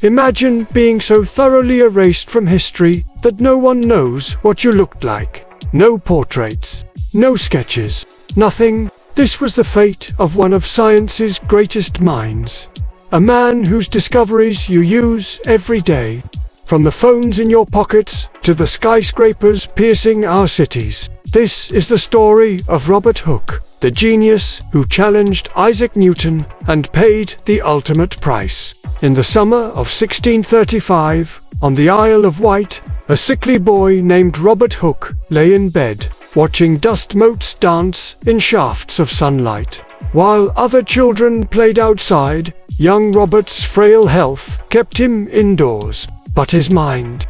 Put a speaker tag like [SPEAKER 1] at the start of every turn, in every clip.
[SPEAKER 1] Imagine being so thoroughly erased from history that no one knows what you looked like. No portraits, no sketches, nothing. This was the fate of one of science's greatest minds. A man whose discoveries you use every day. From the phones in your pockets to the skyscrapers piercing our cities. This is the story of Robert Hooke, the genius who challenged Isaac Newton and paid the ultimate price. In the summer of 1635, on the Isle of Wight, a sickly boy named Robert Hooke lay in bed, watching dust motes dance in shafts of sunlight. While other children played outside, young Robert's frail health kept him indoors. But his mind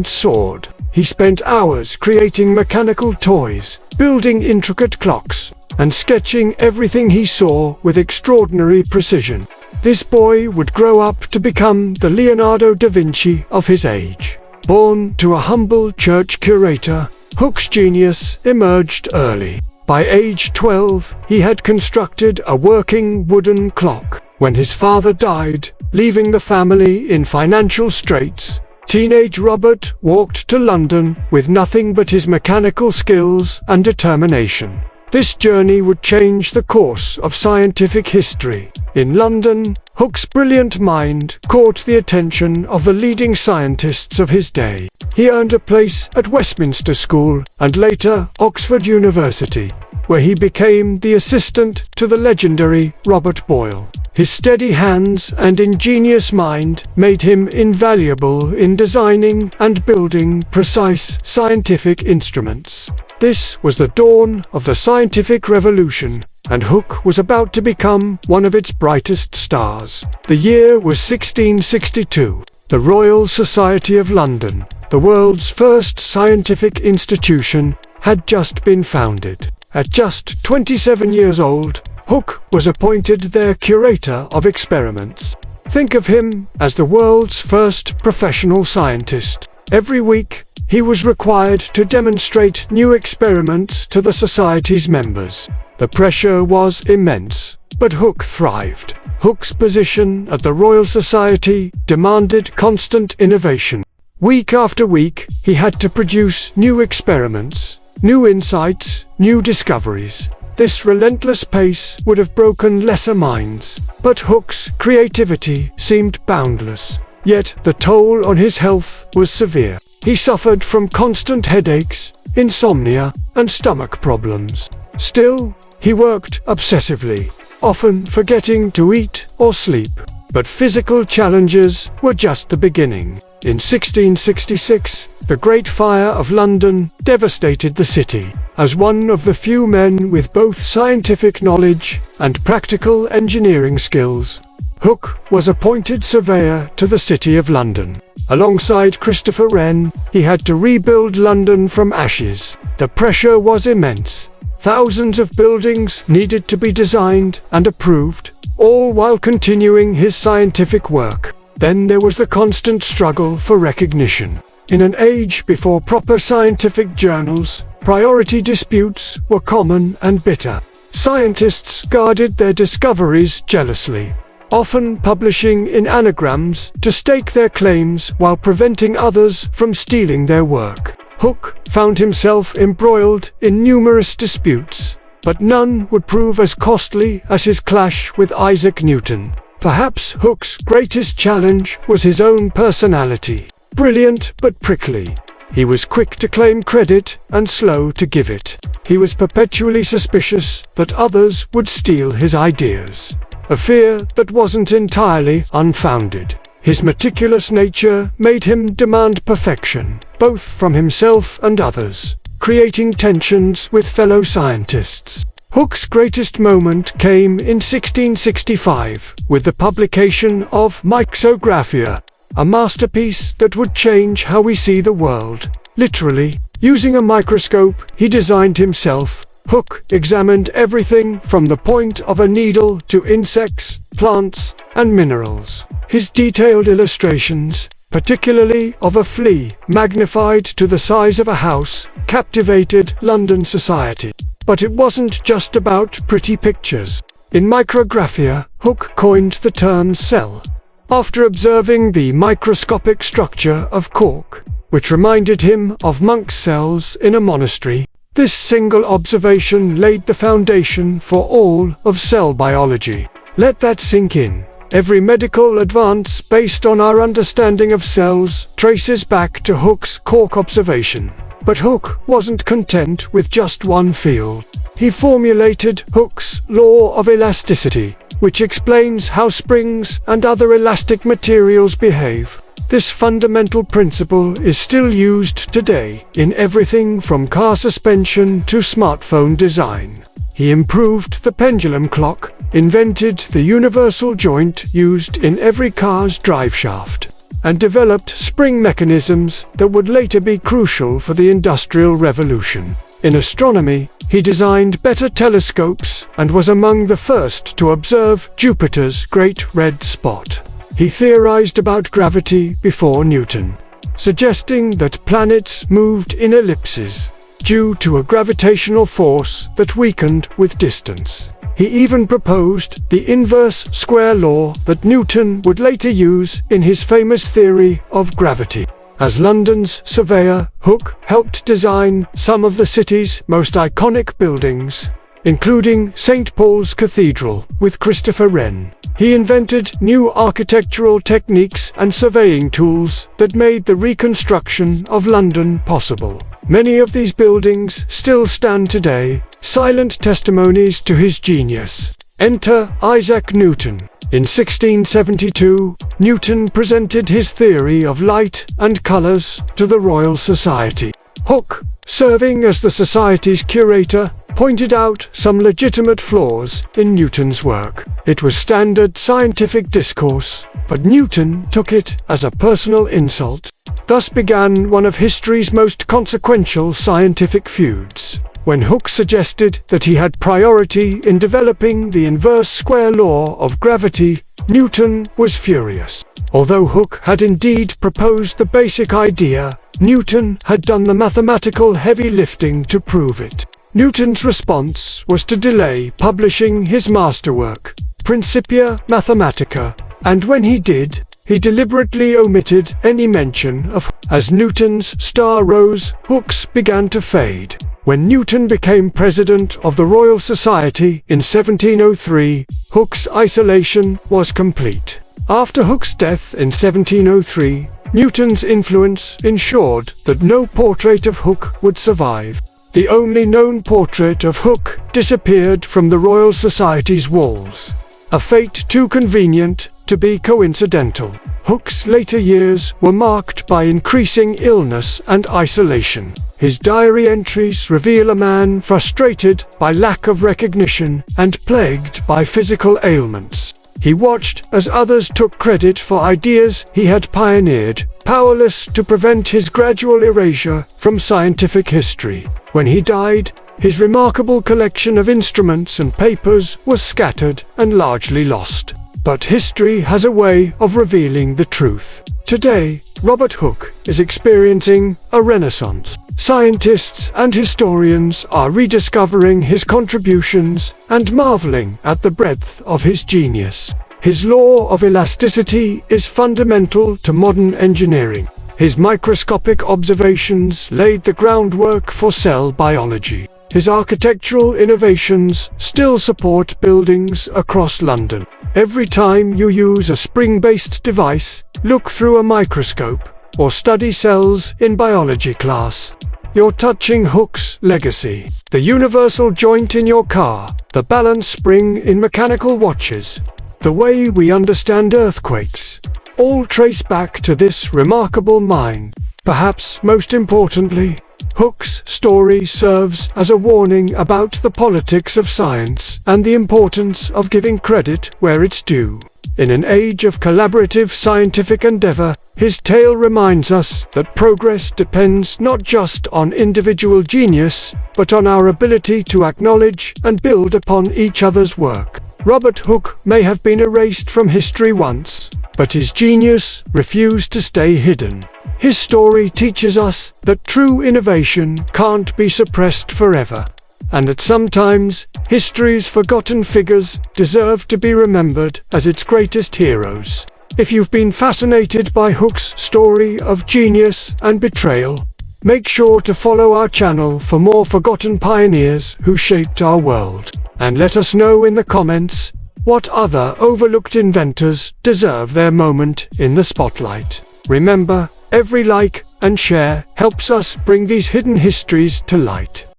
[SPEAKER 1] soared. He spent hours creating mechanical toys, building intricate clocks, and sketching everything he saw with extraordinary precision. This boy would grow up to become the Leonardo da Vinci of his age. Born to a humble church curator, Hooke's genius emerged early. By age 12, he had constructed a working wooden clock. When his father died, leaving the family in financial straits, teenage Robert walked to London with nothing but his mechanical skills and determination. This journey would change the course of scientific history. In London, Hooke's brilliant mind caught the attention of the leading scientists of his day. He earned a place at Westminster School and later Oxford University, where he became the assistant to the legendary Robert Boyle. His steady hands and ingenious mind made him invaluable in designing and building precise scientific instruments. This was the dawn of the scientific revolution, and Hooke was about to become one of its brightest stars. The year was 1662. The Royal Society of London, the world's first scientific institution, had just been founded. At just 27 years old, Hooke was appointed their curator of experiments. Think of him as the world's first professional scientist. Every week, he was required to demonstrate new experiments to the Society's members. The pressure was immense, but Hooke thrived. Hooke's position at the Royal Society demanded constant innovation. Week after week, he had to produce new experiments, new insights, new discoveries. This relentless pace would have broken lesser minds, but Hooke's creativity seemed boundless. Yet the toll on his health was severe. He suffered from constant headaches, insomnia, and stomach problems. Still, he worked obsessively, often forgetting to eat or sleep. But physical challenges were just the beginning. In 1666, the Great Fire of London devastated the city. As one of the few men with both scientific knowledge and practical engineering skills, Hooke was appointed surveyor to the City of London. Alongside Christopher Wren, he had to rebuild London from ashes. The pressure was immense. Thousands of buildings needed to be designed and approved, all while continuing his scientific work. Then there was the constant struggle for recognition. In an age before proper scientific journals, priority disputes were common and bitter. Scientists guarded their discoveries jealously, often publishing in anagrams to stake their claims while preventing others from stealing their work. Hooke found himself embroiled in numerous disputes, but none would prove as costly as his clash with Isaac Newton. Perhaps Hooke's greatest challenge was his own personality. Brilliant but prickly, he was quick to claim credit and slow to give it. He was perpetually suspicious that others would steal his ideas, a fear that wasn't entirely unfounded. His meticulous nature made him demand perfection, both from himself and others, creating tensions with fellow scientists. Hooke's greatest moment came in 1665, with the publication of Micrographia, a masterpiece that would change how we see the world. Literally, using a microscope he designed himself, Hooke examined everything from the point of a needle to insects, plants, and minerals. His detailed illustrations, particularly of a flea magnified to the size of a house, captivated London society. But it wasn't just about pretty pictures. In Micrographia, Hooke coined the term cell. after observing the microscopic structure of cork, which reminded him of monk cells in a monastery. This single observation laid the foundation for all of cell biology. Let that sink in. Every medical advance based on our understanding of cells traces back to Hooke's cork observation. But Hooke wasn't content with just one field. He formulated Hooke's law of elasticity, which explains how springs and other elastic materials behave. This fundamental principle is still used today in everything from car suspension to smartphone design. He improved the pendulum clock, invented the universal joint used in every car's driveshaft, and developed spring mechanisms that would later be crucial for the Industrial Revolution. In astronomy, he designed better telescopes and was among the first to observe Jupiter's Great Red Spot. He theorized about gravity before Newton, suggesting that planets moved in ellipses due to a gravitational force that weakened with distance. He even proposed the inverse square law that Newton would later use in his famous theory of gravity. As London's surveyor, Hooke helped design some of the city's most iconic buildings, including St. Paul's Cathedral with Christopher Wren. He invented new architectural techniques and surveying tools that made the reconstruction of London possible. Many of these buildings still stand today, silent testimonies to his genius. Enter Isaac Newton. In 1672, Newton presented his theory of light and colors to the Royal Society. Hooke, serving as the Society's curator, pointed out some legitimate flaws in Newton's work. It was standard scientific discourse, but Newton took it as a personal insult. Thus began one of history's most consequential scientific feuds. When Hooke suggested that he had priority in developing the inverse square law of gravity, Newton was furious. Although Hooke had indeed proposed the basic idea, Newton had done the mathematical heavy lifting to prove it. Newton's response was to delay publishing his masterwork, Principia Mathematica, and when he did, he deliberately omitted any mention of. As Newton's star rose, Hooke's began to fade. When Newton became president of the Royal Society in 1703, Hooke's isolation was complete. After Hooke's death in 1703, Newton's influence ensured that no portrait of Hooke would survive. The only known portrait of Hooke disappeared from the Royal Society's walls, a fate too convenient to be coincidental. Hooke's later years were marked by increasing illness and isolation. His diary entries reveal a man frustrated by lack of recognition and plagued by physical ailments. He watched as others took credit for ideas he had pioneered, powerless to prevent his gradual erasure from scientific history. When he died, his remarkable collection of instruments and papers was scattered and largely lost. But history has a way of revealing the truth. Today, Robert Hooke is experiencing a renaissance. Scientists and historians are rediscovering his contributions and marveling at the breadth of his genius. His law of elasticity is fundamental to modern engineering. His microscopic observations laid the groundwork for cell biology. His architectural innovations still support buildings across London. Every time you use a spring-based device, look through a microscope, or study cells in biology class, you're touching Hooke's legacy. The universal joint in your car, the balance spring in mechanical watches, the way we understand earthquakes, all trace back to this remarkable mind. Perhaps most importantly, Hooke's story serves as a warning about the politics of science and the importance of giving credit where it's due. In an age of collaborative scientific endeavor, his tale reminds us that progress depends not just on individual genius, but on our ability to acknowledge and build upon each other's work. Robert Hooke may have been erased from history once, but his genius refused to stay hidden. His story teaches us that true innovation can't be suppressed forever, and that sometimes history's forgotten figures deserve to be remembered as its greatest heroes. If you've been fascinated by Hooke's story of genius and betrayal, make sure to follow our channel for more forgotten pioneers who shaped our world. And let us know in the comments what other overlooked inventors deserve their moment in the spotlight. Remember, every like and share helps us bring these hidden histories to light.